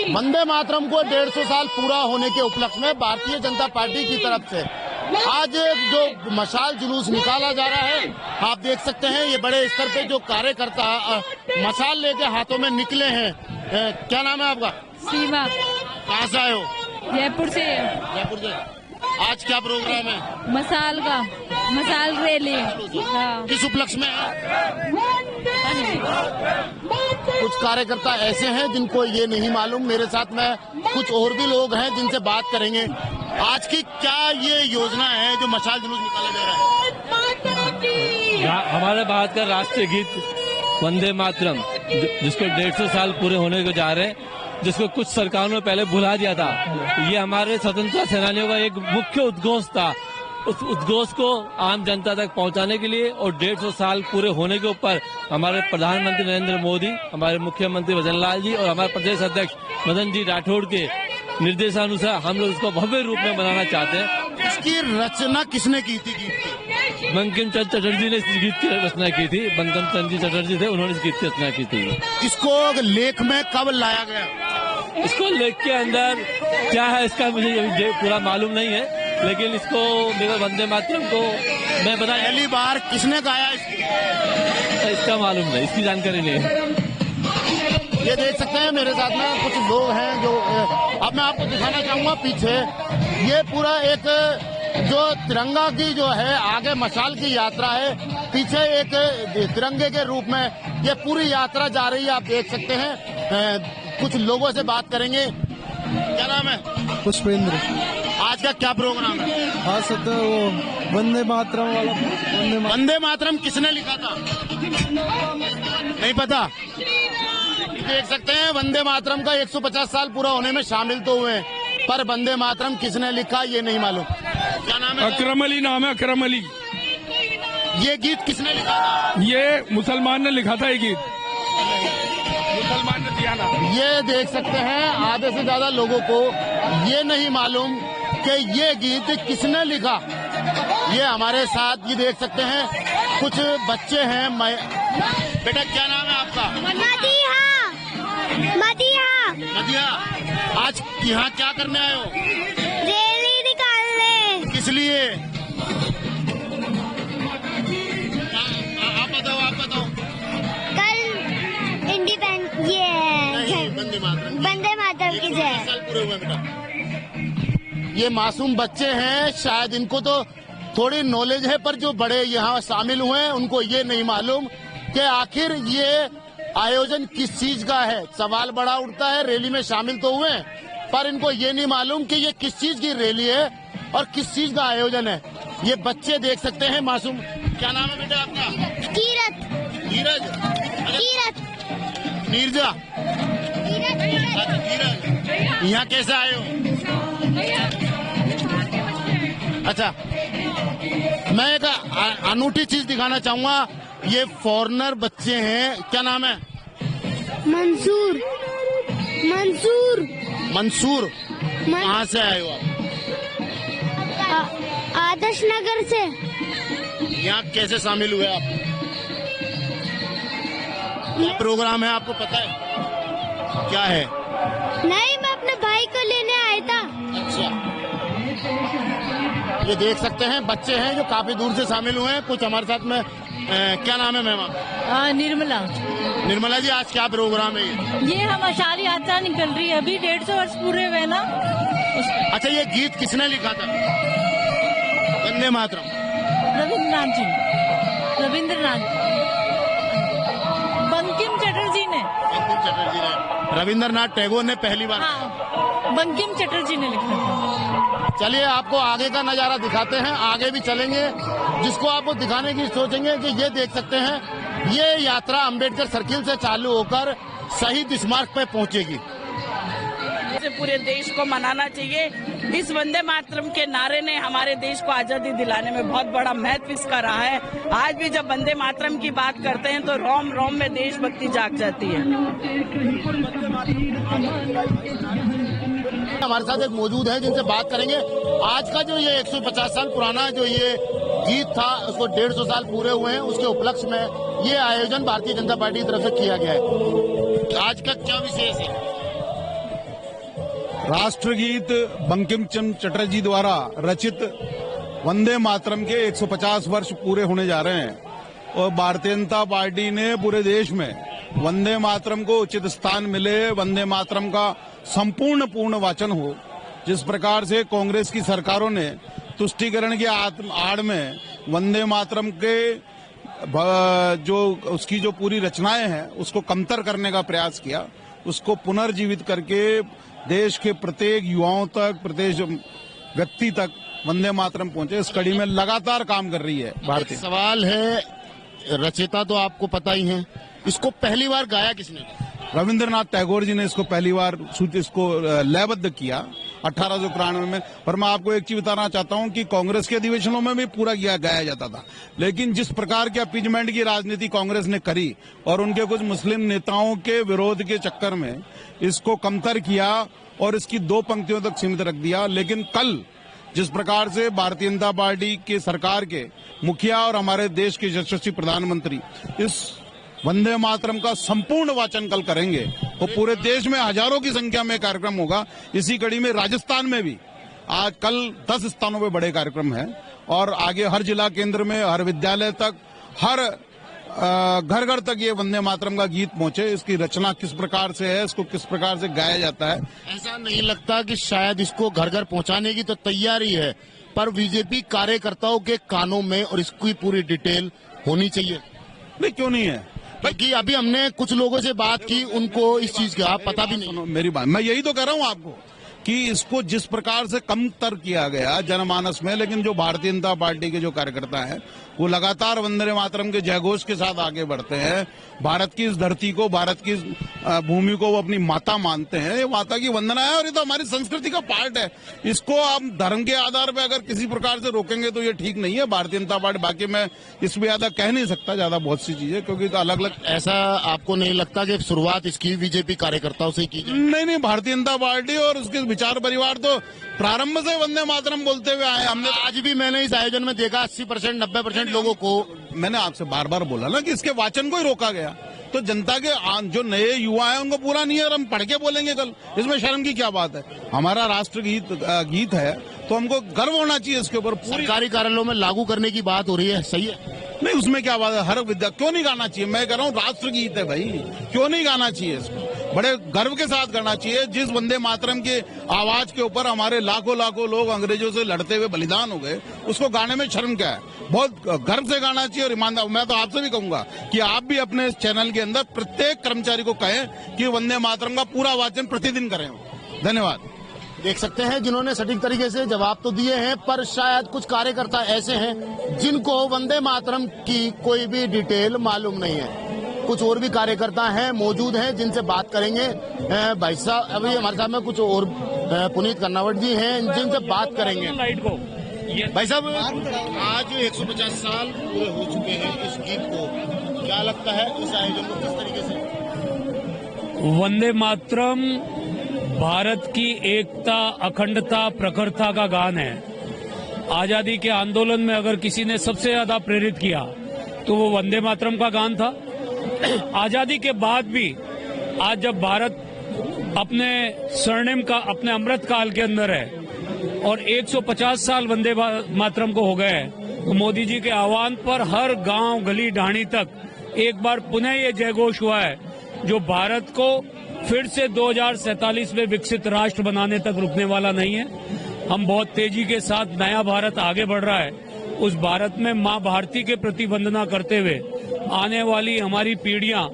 वंदे मातरम को 150 साल पूरा होने के उपलक्ष्य में भारतीय जनता पार्टी की तरफ से आज जो मशाल जुलूस निकाला जा रहा है, आप देख सकते हैं ये बड़े स्तर पे जो कार्यकर्ता मशाल लेके हाथों में निकले हैं। क्या नाम है आपका? सीमा। कहाँ से आए हो? जयपुर से। जयपुर से। आज क्या प्रोग्राम है? मशाल का, मशाल रैली। हाँ। किस उपलक्ष्य में है? कुछ कार्यकर्ता ऐसे हैं जिनको ये नहीं मालूम। मेरे साथ में कुछ और भी लोग हैं जिनसे बात करेंगे। आज की क्या ये योजना है जो मशाल जुलूस निकाला जा रहा है? हमारे भारत का राष्ट्रीय गीत वंदे मातरम, जिसको 150 साल पूरे होने को जा रहे हैं, जिसको कुछ सरकारों ने पहले भुला दिया था। ये हमारे स्वतंत्रता सेनानियों का एक मुख्य उद्घोष था। उस उद्घोष को आम जनता तक पहुंचाने के लिए और 150 साल पूरे होने के ऊपर हमारे प्रधानमंत्री नरेंद्र मोदी, हमारे मुख्यमंत्री भजन लाल जी और हमारे प्रदेश अध्यक्ष मदन जी राठौड़ के निर्देशानुसार हम लोग इसको भव्य रूप में मनाना चाहते हैं। इसकी रचना किसने की थी गीत की? बंकिम चंद्र चटर्जी ने इस गीत की रचना की थी। बंकिम चंद्र चटर्जी थे, उन्होंने इस गीत की रचना की थी। इसको लेख में कब लाया गया? इसको लेख के अंदर क्या है इसका मुझे अभी पूरा मालूम नहीं है, लेकिन इसको मेरे वंदे मातरम को मैं बता, पहली बार किसने गाया इसका मालूम नहीं, इसकी जानकारी नहीं है। ये देख सकते हैं मेरे साथ में कुछ लोग हैं जो अब मैं आपको दिखाना चाहूंगा पीछे ये पूरा एक जो तिरंगा की जो है आगे मशाल की यात्रा है, पीछे एक तिरंगे के रूप में ये पूरी यात्रा जा रही है। आप देख सकते हैं कुछ लोगों से बात करेंगे। क्या नाम है? पुष्पेंद्र। आज का क्या प्रोग्राम है? आज तो वो वंदे मातरम वाला। वंदे मातरम किसने लिखा था? नहीं पता। देख सकते हैं वंदे मातरम का 150 साल पूरा होने में शामिल तो हुए, पर वंदे मातरम किसने लिखा ये नहीं मालूम। क्या नाम है? अकरम अली नाम है, अकरम अली। ये गीत किसने लिखा था? ये मुसलमान ने लिखा था ये गीत, मुसलमान ने दिया ना। ये देख सकते हैं आधे से ज्यादा लोगों को ये नहीं मालूम कि ये गीत किसने लिखा। ये हमारे साथ ये देख सकते हैं कुछ बच्चे हैं। बेटा क्या नाम है आपका? मदिहा। मदिहा। आज यहाँ क्या करने आए हो? रैली निकालने। किस लिए? आप बताओ। कल वंदे मातरम की जय। साल पूरे हुए बेटा। ये मासूम बच्चे हैं, शायद इनको तो थोड़ी नॉलेज है, पर जो बड़े यहाँ शामिल हुए हैं उनको ये नहीं मालूम कि आखिर ये आयोजन किस चीज का है। सवाल बड़ा उठता है, रैली में शामिल तो हुए पर इनको ये नहीं मालूम कि ये किस चीज की रैली है और किस चीज का आयोजन है। ये बच्चे देख सकते हैं मासूम। क्या नाम है बेटा आपका? कीरत। नीरजा। यहाँ कैसे आए हो? अच्छा, मैं एक अनूठी चीज दिखाना चाहूंगा। ये फॉरेनर बच्चे हैं। क्या नाम है? मंसूर। मंसूर। कहाँ से आए हो आप? आदर्श नगर से। यहाँ कैसे शामिल हुए आप? क्या प्रोग्राम है आपको पता है? क्या है? नहीं, मैं अपने भाई को लेने आया था। अच्छा, ये देख सकते हैं बच्चे हैं जो काफी दूर से शामिल हुए हैं। कुछ हमारे साथ में क्या नाम है मैम? निर्मला जी, आज क्या प्रोग्राम है ये हम मशाल यात्रा निकल रही है, अभी 150 वर्ष पूरे हुए ना। अच्छा, ये गीत किसने लिखा था वंदे मातरम? रविंद्रनाथ बंकिम चटर्जी ने। रविंद्रनाथ टैगोर ने पहली बार। हाँ, बंकिम चटर्जी ने लिखा था। चलिए आपको आगे का नजारा दिखाते हैं, आगे भी चलेंगे। जिसको आपको दिखाने की सोचेंगे कि ये देख सकते हैं ये यात्रा अंबेडकर सर्किल से चालू होकर शहीद स्मारक पे पहुंचेगी। पूरे देश को मनाना चाहिए। इस वंदे मातरम के नारे ने हमारे देश को आजादी दिलाने में बहुत बड़ा महत्व इसका रहा है। आज भी जब वंदे मातरम की बात करते हैं तो रोम रोम में देशभक्ति जाग जाती है। हमारे साथ एक मौजूद है जिनसे बात करेंगे। आज का जो ये 150 साल पुराना जो ये गीत था, उसको 150 साल पूरे हुए हैं, उसके उपलक्ष्य में ये आयोजन भारतीय जनता पार्टी की तरफ से किया गया है। आज का क्या विशेष है? राष्ट्रगीत बंकिम चंद्र चटर्जी द्वारा रचित वंदे मातरम के 150 वर्ष पूरे होने जा रहे हैं और भारतीय जनता पार्टी ने पूरे देश में वंदे मातरम को उचित स्थान मिले, वंदे मातरम का संपूर्ण पूर्ण वाचन हो। जिस प्रकार से कांग्रेस की सरकारों ने तुष्टीकरण के आड़ में वंदे मातरम के उसकी जो पूरी रचनाएं हैं उसको कमतर करने का प्रयास किया, उसको पुनर्जीवित करके देश के प्रत्येक युवाओं तक, प्रत्येक व्यक्ति तक वंदे मातरम पहुंचे, इस कड़ी में लगातार काम कर रही है भारतीय। सवाल है, रचयिता तो आपको पता ही है, इसको पहली बार गाया किसने? रविंद्रनाथ टैगोर जी ने इसको पहली बार इसको लयबद्ध किया 1893 में। पर मैं आपको एक चीज बताना चाहता हूं कि कांग्रेस के अधिवेशनों में भी पूरा गाया जाता था, लेकिन जिस प्रकार के अपीजमेंट की राजनीति कांग्रेस ने करी और उनके कुछ मुस्लिम नेताओं के विरोध के चक्कर में इसको कमतर किया और इसकी 2 पंक्तियों तक सीमित रख दिया। लेकिन कल जिस प्रकार से भारतीय जनता पार्टी के सरकार के मुखिया और हमारे देश के यशस्वी प्रधानमंत्री इस वंदे मातरम का संपूर्ण वाचन कल करेंगे, वो पूरे देश में हजारों की संख्या में कार्यक्रम होगा। इसी कड़ी में राजस्थान में भी आज कल 10 स्थानों पे बड़े कार्यक्रम हैं और आगे हर जिला केंद्र में, हर विद्यालय तक, हर घर घर तक ये वंदे मातरम का गीत पहुंचे। इसकी रचना किस प्रकार से है, इसको किस प्रकार से गाया जाता है। ऐसा नहीं लगता कि शायद इसको घर घर पहुंचाने की तो तैयारी है, पर बीजेपी कार्यकर्ताओं के कानों में और इसकी पूरी डिटेल होनी चाहिए? नहीं, क्यों नहीं है, क्योंकि अभी हमने कुछ लोगों से बात की, उनको इस चीज का पता भी नहीं। मेरी बात, मैं यही तो कह रहा हूं आपको कि इसको जिस प्रकार से कमतर किया गया जनमानस में, लेकिन जो भारतीय जनता पार्टी के जो कार्यकर्ता हैं वो लगातार वंदे मातरम के जयघोष के साथ आगे बढ़ते हैं। भारत की इस धरती को, भारत की भूमि को वो अपनी माता मानते हैं। ये माता की वंदना है और ये तो हमारी संस्कृति का पार्ट है। इसको आप धर्म के आधार पर अगर किसी प्रकार से रोकेंगे तो ये ठीक नहीं है। भारतीय जनता पार्टी, बाकी मैं इसमें ज्यादा कह नहीं सकता, ज्यादा बहुत सी चीजें, क्योंकि तो अलग अलग। ऐसा आपको नहीं लगता कि शुरुआत इसकी बीजेपी कार्यकर्ताओं से की? नहीं, भारतीय जनता पार्टी और उसके विचार परिवार तो प्रारंभ से वंदे मातरम बोलते हुए आए। हमने आज भी मैंने इस आयोजन में देखा 80% 90% लोगों को, मैंने आपसे बार बार बोला ना कि इसके वाचन को ही रोका गया, तो जनता के जो नए युवा हैं उनको पूरा नहीं है और हम पढ़ के बोलेंगे कल, इसमें शर्म की क्या बात है। हमारा राष्ट्रगीत गीत है तो हमको गर्व होना चाहिए इसके ऊपर। सरकारी कार्यालयों में लागू करने की बात हो रही है, सही है? नहीं, उसमें क्या बात है, हर विद्या क्यों नहीं गाना चाहिए? मैं कह रहा हूँ राष्ट्रगीत है भाई, क्यों नहीं गाना चाहिए इसको? बड़े गर्व के साथ करना चाहिए। जिस वंदे मातरम के आवाज के ऊपर हमारे लाखों लोग अंग्रेजों से लड़ते हुए बलिदान हो गए, उसको गाने में शर्म क्या है? बहुत गर्व से गाना चाहिए और ईमानदार। मैं तो आपसे भी कहूंगा कि आप भी अपने चैनल के अंदर प्रत्येक कर्मचारी को कहें कि वंदे मातरम का पूरा वाचन प्रतिदिन करें। धन्यवाद। देख सकते हैं जिन्होंने सटीक तरीके से जवाब तो दिए हैं, पर शायद कुछ कार्यकर्ता ऐसे हैं जिनको वंदे मातरम की कोई भी डिटेल मालूम नहीं है। कुछ और भी कार्यकर्ता हैं, मौजूद हैं, जिनसे बात करेंगे। भाई साहब, अभी हमारे साथ में कुछ और पुनीत कर्नावट जी हैं, जिनसे बात करेंगे। भाई साहब, आज 150 साल पूरे हो चुके हैं इस गीत को, क्या लगता है इस आयोजन को किस तरीके से? वंदे मातरम भारत की एकता, अखंडता, प्रखरता का गान है। आजादी के आंदोलन में अगर किसी ने सबसे ज्यादा प्रेरित किया तो वो वंदे मातरम का गान था। आजादी के बाद भी आज जब भारत अपने स्वर्णिम का, अपने अमृत काल के अंदर है और 150 साल वंदे मातरम को हो गए हैं, तो मोदी जी के आह्वान पर हर गांव, गली, ढाणी तक एक बार पुनः ये जयघोष हुआ है, जो भारत को फिर से 2047 में विकसित राष्ट्र बनाने तक रुकने वाला नहीं है। हम बहुत तेजी के साथ नया भारत आगे बढ़ रहा है। उस भारत में मां भारती के प्रति वंदना करते हुए आने वाली हमारी पीढ़ियां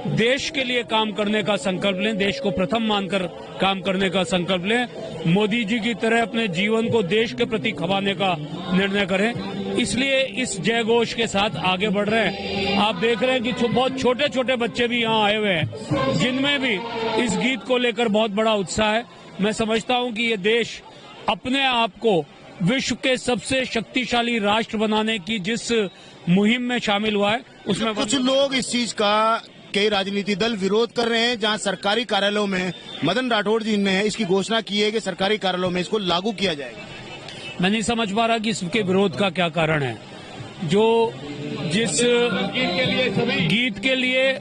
देश के लिए काम करने का संकल्प लें, देश को प्रथम मानकर काम करने का संकल्प लें। मोदी जी की तरह अपने जीवन को देश के प्रति खपाने का निर्णय करें। इसलिए इस जयघोष के साथ आगे बढ़ रहे हैं। आप देख रहे हैं कि बहुत छोटे छोटे बच्चे भी यहाँ आए हुए हैं, जिनमें भी इस गीत को लेकर बहुत बड़ा उत्साह है। मैं समझता हूँ कि ये देश अपने आप को विश्व के सबसे शक्तिशाली राष्ट्र बनाने की जिस मुहिम में शामिल हुआ है, उसमें कुछ लोग इस चीज का, कई राजनीतिक दल विरोध कर रहे हैं। जहां सरकारी कार्यालयों में, मदन राठौड़ जी ने इसकी घोषणा की है कि सरकारी कार्यालयों में इसको लागू किया जाएगा। मैं नहीं समझ पा रहा कि इसके विरोध का क्या कारण है। जिस गीत के लिए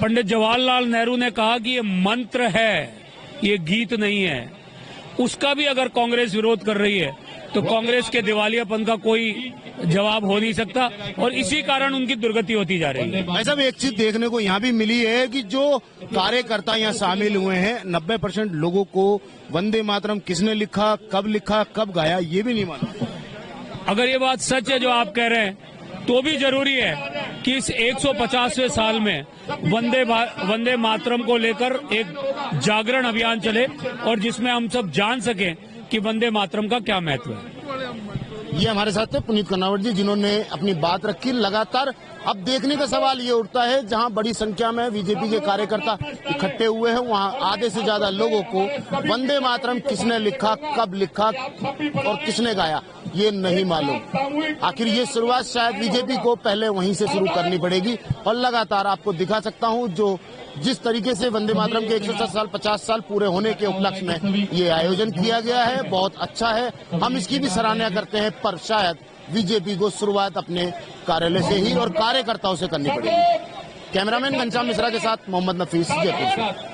पंडित जवाहरलाल नेहरू ने कहा कि ये मंत्र है, ये गीत नहीं है, उसका भी अगर कांग्रेस विरोध कर रही है तो कांग्रेस के दिवालियापन का कोई जवाब हो नहीं सकता और इसी कारण उनकी दुर्गति होती जा रही है। भाई साहब, एक चीज देखने को यहाँ भी मिली है कि जो कार्यकर्ता यहाँ शामिल हुए हैं 90% लोगों को वंदे मातरम किसने लिखा, कब गाया, ये भी नहीं मालूम। अगर ये बात सच है जो आप कह रहे हैं तो भी जरूरी है कि इस 150वें साल में वंदे मातरम को लेकर एक जागरण अभियान चले और जिसमें हम सब जान सकें कि वंदे मातरम का क्या महत्व है। ये हमारे साथ थे पुनीत कर्नावट जी, जिन्होंने अपनी बात रखी। लगातार अब देखने का सवाल ये उठता है, जहां बड़ी संख्या में बीजेपी के कार्यकर्ता इकट्ठे हुए हैं, वहां आधे से ज्यादा लोगों को वंदे मातरम किसने लिखा, कब लिखा और किसने गाया, ये नहीं मालूम। आखिर ये शुरुआत शायद बीजेपी को पहले वहीं से शुरू करनी पड़ेगी। और लगातार आपको दिखा सकता हूं जिस तरीके से वंदे मातरम के 160 साल 50 साल पूरे होने के उपलक्ष्य में ये आयोजन किया गया है, बहुत अच्छा है। हम इसकी भी सराहना करते हैं, पर शायद बीजेपी को शुरुआत अपने कार्यालय से ही और कार्यकर्ताओं से करनी पड़ेगी। कैमरामैन घनश्याम मिश्रा के साथ मोहम्मद नफीस, जयपुर से।